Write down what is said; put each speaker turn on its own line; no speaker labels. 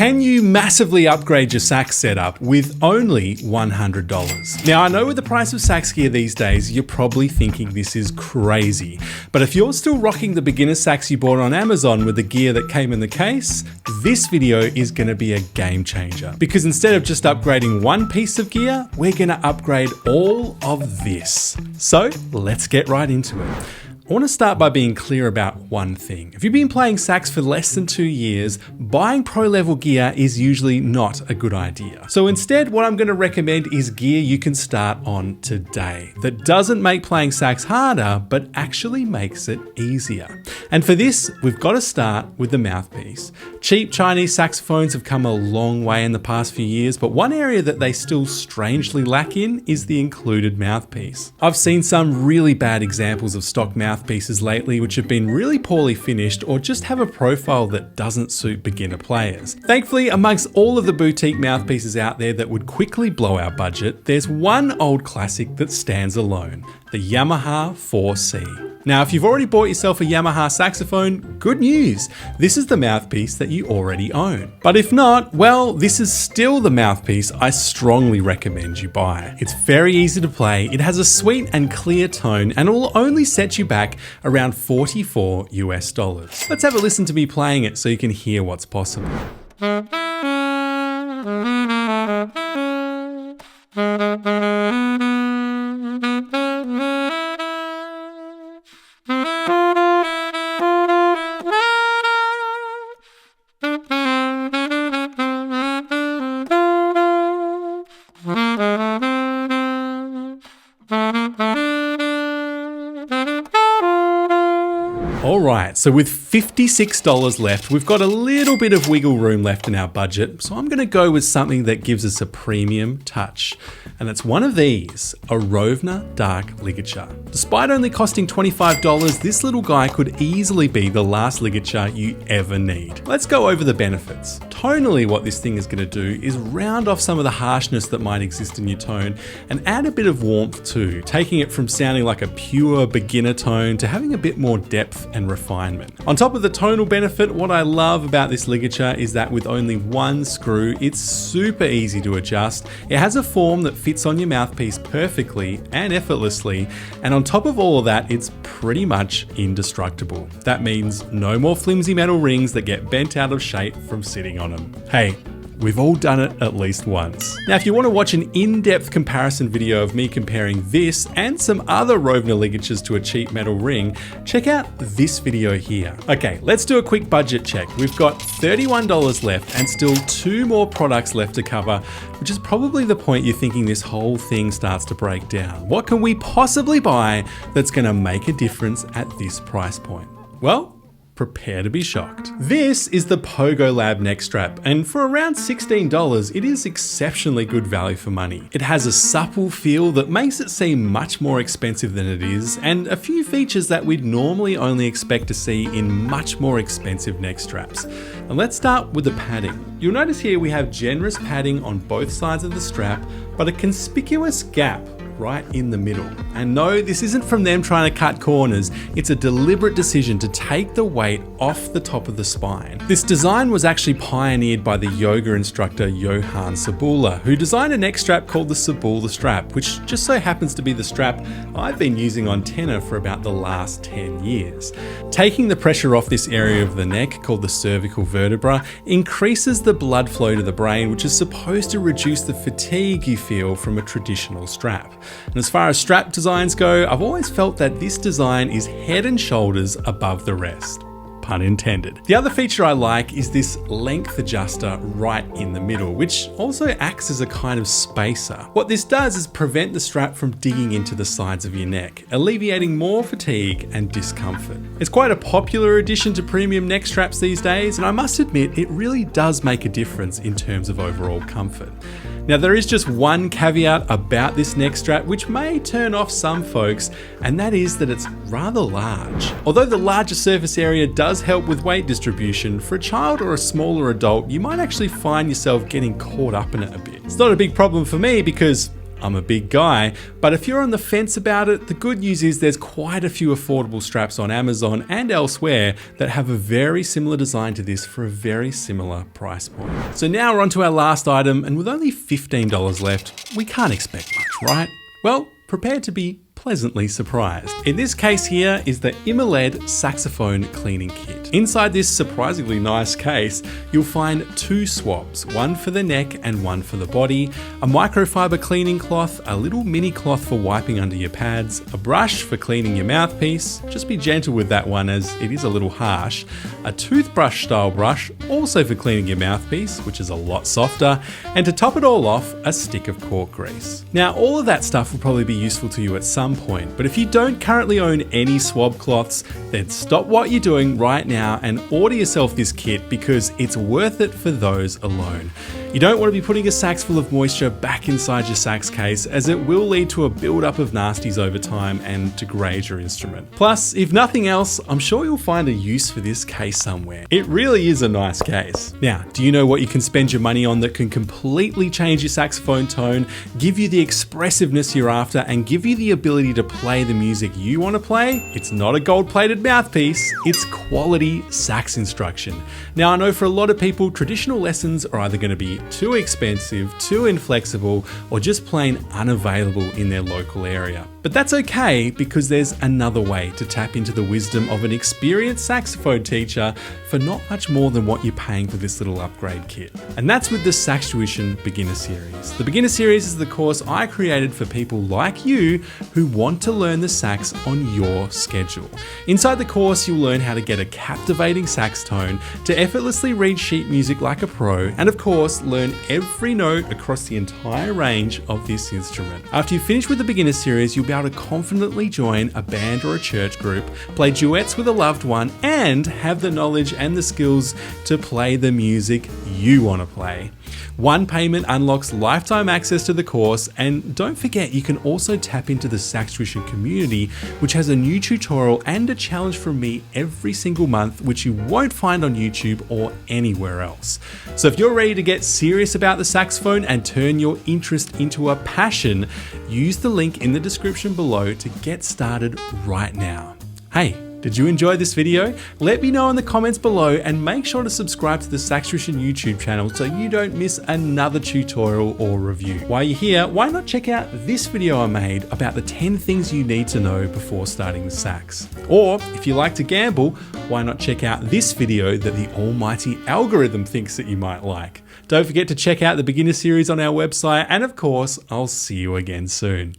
Can you massively upgrade your sax setup with only $100? Now, I know with the price of sax gear these days, you're probably thinking this is crazy. But if you're still rocking the beginner sax you bought on Amazon with the gear that came in the case, this video is going to be a game changer. Because instead of just upgrading one piece of gear, we're going to upgrade all of this. So let's get right into it. I want to start by being clear about one thing. If you've been playing sax for less than 2 years, buying pro level gear is usually not a good idea. So instead, what I'm going to recommend is gear you can start on today that doesn't make playing sax harder, but actually makes it easier. And for this, we've got to start with the mouthpiece. Cheap Chinese saxophones have come a long way in the past few years, but one area that they still strangely lack in is the included mouthpiece. I've seen some really bad examples of stock mouthpieces lately which have been really poorly finished or just have a profile that doesn't suit beginner players. Thankfully, amongst all of the boutique mouthpieces out there that would quickly blow our budget, there's one old classic that stands alone, the Yamaha 4C. Now, if you've already bought yourself a Yamaha saxophone, good news, this is the mouthpiece that you already own. But if not, well, this is still the mouthpiece I strongly recommend you buy. It's very easy to play, it has a sweet and clear tone, and it will only set you back around $44 US. Let's have a listen to me playing it so you can hear what's possible. Alright, so with $56 left, we've got a little bit of wiggle room left in our budget, so I'm going to go with something that gives us a premium touch. And it's one of these, a Rovner Dark Ligature. Despite only costing $25, this little guy could easily be the last ligature you ever need. Let's go over the benefits. Tonally, what this thing is going to do is round off some of the harshness that might exist in your tone and add a bit of warmth too, taking it from sounding like a pure beginner tone to having a bit more depth and refinement. On top of the tonal benefit, what I love about this ligature is that with only one screw, it's super easy to adjust. It has a form that fits on your mouthpiece perfectly and effortlessly, and on top of all of that, it's pretty much indestructible. That means no more flimsy metal rings that get bent out of shape from sitting on them. Hey, we've all done it at least once. Now, if you want to watch an in-depth comparison video of me comparing this and some other Rovner ligatures to a cheap metal ring, check out this video here. Okay, let's do a quick budget check. We've got $31 left and still 2 more products left to cover, which is probably the point you're thinking this whole thing starts to break down. What can we possibly buy that's going to make a difference at this price point? Well, prepare to be shocked. This is the POGO Lab neck strap, and for around $16, it is exceptionally good value for money. It has a supple feel that makes it seem much more expensive than it is, and a few features that we'd normally only expect to see in much more expensive neck straps. And let's start with the padding. You'll notice here we have generous padding on both sides of the strap, but a conspicuous gap right in the middle. And no, this isn't from them trying to cut corners. It's a deliberate decision to take the weight off the top of the spine. This design was actually pioneered by the yoga instructor Johann Sabula, who designed a neck strap called the Sabula strap, which just so happens to be the strap I've been using on tenor for about the last 10 years. Taking the pressure off this area of the neck, called the cervical vertebra, increases the blood flow to the brain, which is supposed to reduce the fatigue you feel from a traditional strap. And as far as strap designs go, I've always felt that this design is head and shoulders above the rest. Pun intended. The other feature I like is this length adjuster right in the middle, which also acts as a kind of spacer. What this does is prevent the strap from digging into the sides of your neck, alleviating more fatigue and discomfort. It's quite a popular addition to premium neck straps these days, and I must admit it really does make a difference in terms of overall comfort. Now, there is just one caveat about this neck strap which may turn off some folks, and that is that it's rather large. Although the larger surface area does help with weight distribution, for a child or a smaller adult, you might actually find yourself getting caught up in it a bit. It's not a big problem for me because I'm a big guy, but if you're on the fence about it, the good news is there's quite a few affordable straps on Amazon and elsewhere that have a very similar design to this for a very similar price point. So now we're on to our last item, and with only $15 left, we can't expect much, right? Well, prepare to be pleasantly surprised. In this case here is the Imoled saxophone cleaning kit. Inside this surprisingly nice case, you'll find two swabs, one for the neck and one for the body, a microfiber cleaning cloth, a little mini cloth for wiping under your pads, a brush for cleaning your mouthpiece, just be gentle with that one as it is a little harsh, a toothbrush style brush, also for cleaning your mouthpiece, which is a lot softer, and to top it all off, a stick of cork grease. Now all of that stuff will probably be useful to you at some point, but if you don't currently own any swab cloths, then stop what you're doing right now and order yourself this kit because it's worth it for those alone. You don't want to be putting a sax full of moisture back inside your sax case, as it will lead to a build-up of nasties over time and degrade your instrument. Plus, if nothing else, I'm sure you'll find a use for this case somewhere. It really is a nice case. Now, do you know what you can spend your money on that can completely change your saxophone tone, give you the expressiveness you're after, and give you the ability to play the music you want to play? It's not a gold-plated mouthpiece, it's quality sax instruction. Now, I know for a lot of people, traditional lessons are either going to be too expensive, too inflexible, or just plain unavailable in their local area. But that's okay, because there's another way to tap into the wisdom of an experienced saxophone teacher for not much more than what you're paying for this little upgrade kit. And that's with the SaxTuition Beginner Series. The Beginner Series is the course I created for people like you who want to learn the sax on your schedule. Inside the course, you'll learn how to get a captivating sax tone, to effortlessly read sheet music like a pro, and of course, learn every note across the entire range of this instrument. After you finish with the Beginner Series, you'll be able to confidently join a band or a church group, play duets with a loved one, and have the knowledge and the skills to play the music you want to play. One payment unlocks lifetime access to the course, and don't forget you can also tap into the SaxTuition community, which has a new tutorial and a challenge from me every single month, which you won't find on YouTube or anywhere else. So if you're ready to get serious about the saxophone and turn your interest into a passion, use the link in the description below to get started right now. Hey, did you enjoy this video? Let me know in the comments below, and make sure to subscribe to the SaxTuition YouTube channel so you don't miss another tutorial or review. While you're here, why not check out this video I made about the 10 things you need to know before starting the sax? Or if you like to gamble, why not check out this video that the almighty algorithm thinks that you might like? Don't forget to check out the Beginner Series on our website, and of course, I'll see you again soon.